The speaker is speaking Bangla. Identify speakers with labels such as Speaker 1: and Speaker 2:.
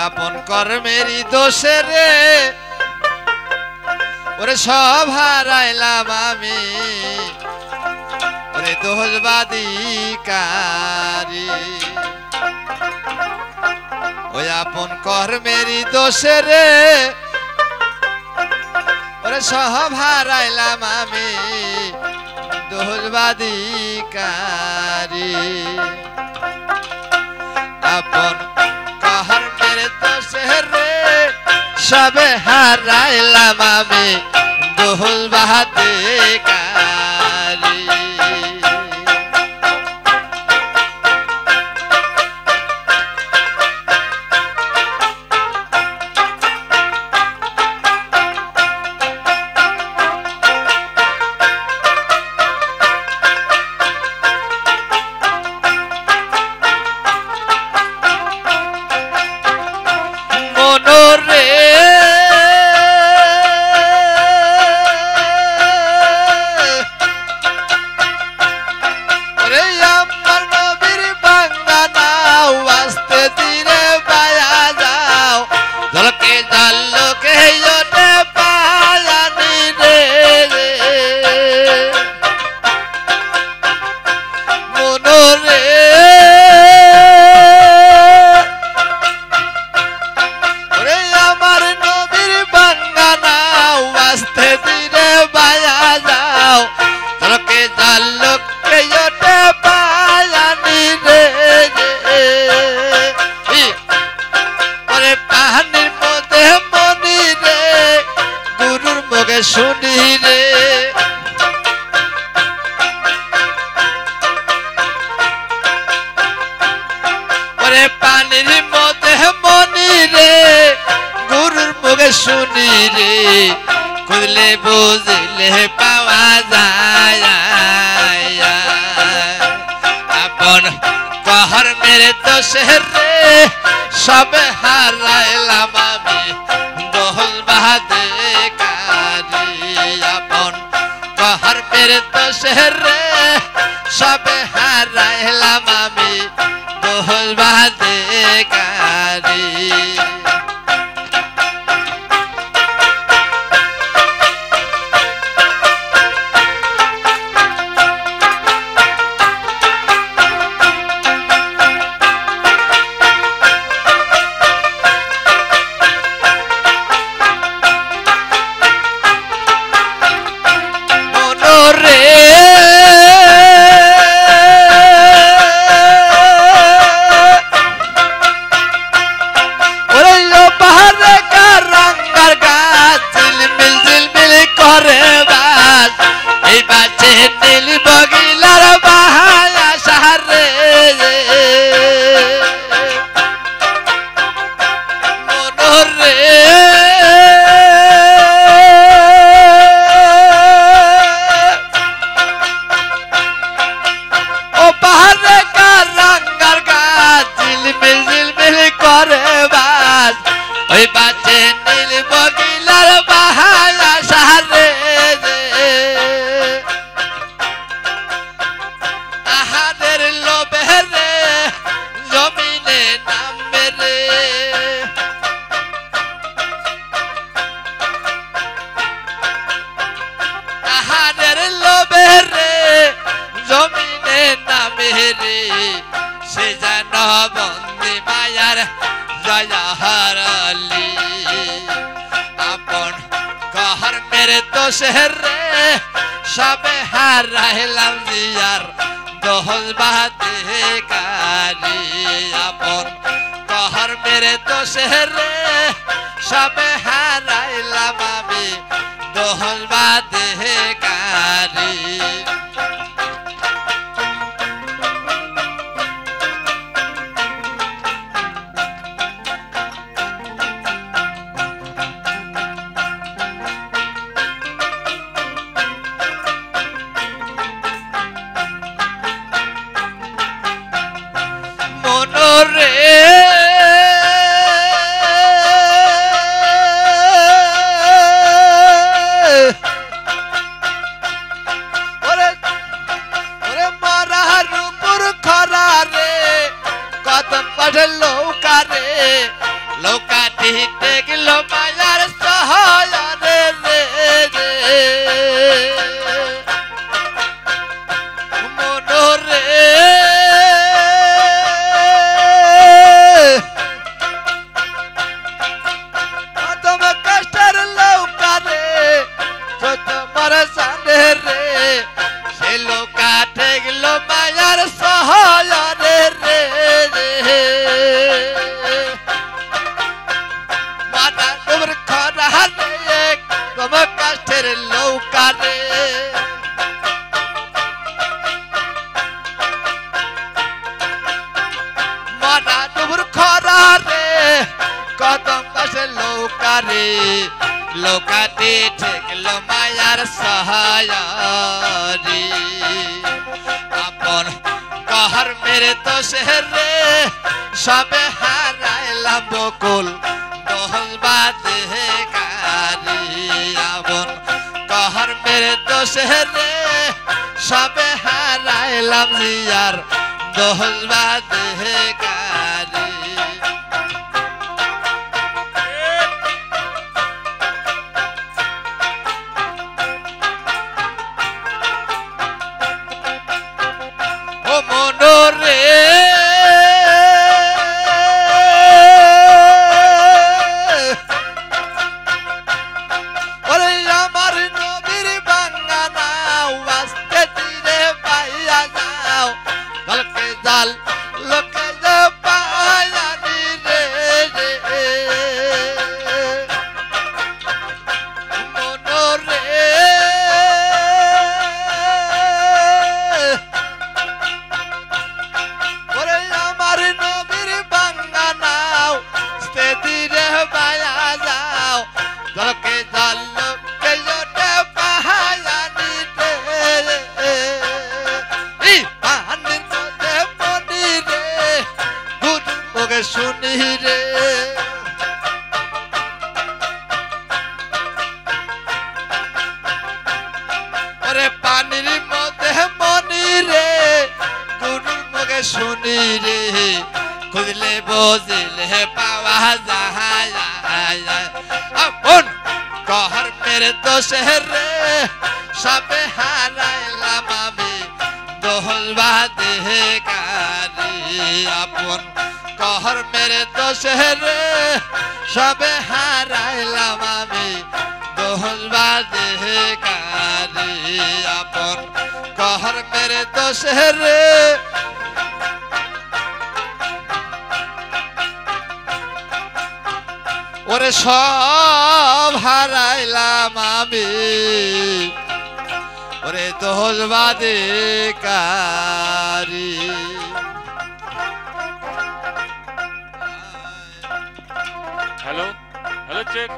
Speaker 1: আপন কর্মেরই দোষে রে ওরে সব হারাইলাম আমি ওরে দোষবাদীকারী ওই আপন কর্মেরই দোষে রে ওরে সব হারাইলাম আমি দোষবাদীকারী আপন কর্মের দোষে রে সবে হারাইলাম আমি দোষবাদীকারী শুনি রে ওরে পানির মধ্যে মনি রে গুরুর মুখে শুনি রে খুঁজলে বুঝলে পাওয়া যায় আপন কর্মের দোষে রে সবে হারাইলাম আমি দোষবাদীকারী আপন কর্মের দোষে রে সবে হারাইলাম আমি দোষবাদীকারী সে যেন বন্দী মায়ার জয়া হারালি আপন কর্মের দোষে রে সবে হারাইলাম জিয়ার দোষবাদীকারী আপন কর্মের দোষে রে সবে হারাইলাম আমি দোষবাদীকারী লোকাটি গেল মায়ার সহায়ারে রে মনোরে তোমার কষ্টের লোকারে তোমার সামনে রে সে লোকাটে গেল মায়ার সহায়ারে রে মাতা তোমার খরা রে তোমার কষ্টের লোকারে মাতা তোমার খরা রে কদম কাছে লোকারে লোকাতে ঠেকল মায়ার সহায়ারি আপন कहर मेरे तो शहरे सबे हाराइला बकुल दोहल बाते कारी आवन कहर मेरे तो शहरे सबे हाराइला जियार दोहल बाते कारी ओ मनोरे ओरे আমার নবীর বাঙ্গানা ওয়াস্তে দিরে পাইয়া যাও গলকে জাল লোকে যে পাইয়া দিরে মনোরে ওরে আমার নবীর বাঙ্গানাও স্তে দিরে পাইয়া যাও গলকে জাল লোকে যে পাইয়া দিরে ই পানির মধ্যে পড়ি রে গুরু ওকে শুনি রে ওরে পানির মধ্যে মনি রে গুরুর মুখে শুনি রে খুঁজলে বুঝলে পাওয়া যায় আপন कहर मेरे तो शहरे सबे हाराइलाम আমি दोहल बाते कारी আপন कहर मेरे तो शहरे सबे हाराइलाम আমি दोहल बाते कारी আপন कहर मेरे तो शहरे ওরে সব হারাইলাম আমি ওরে দোহল বাদে কারি
Speaker 2: हेलो हेलो चेक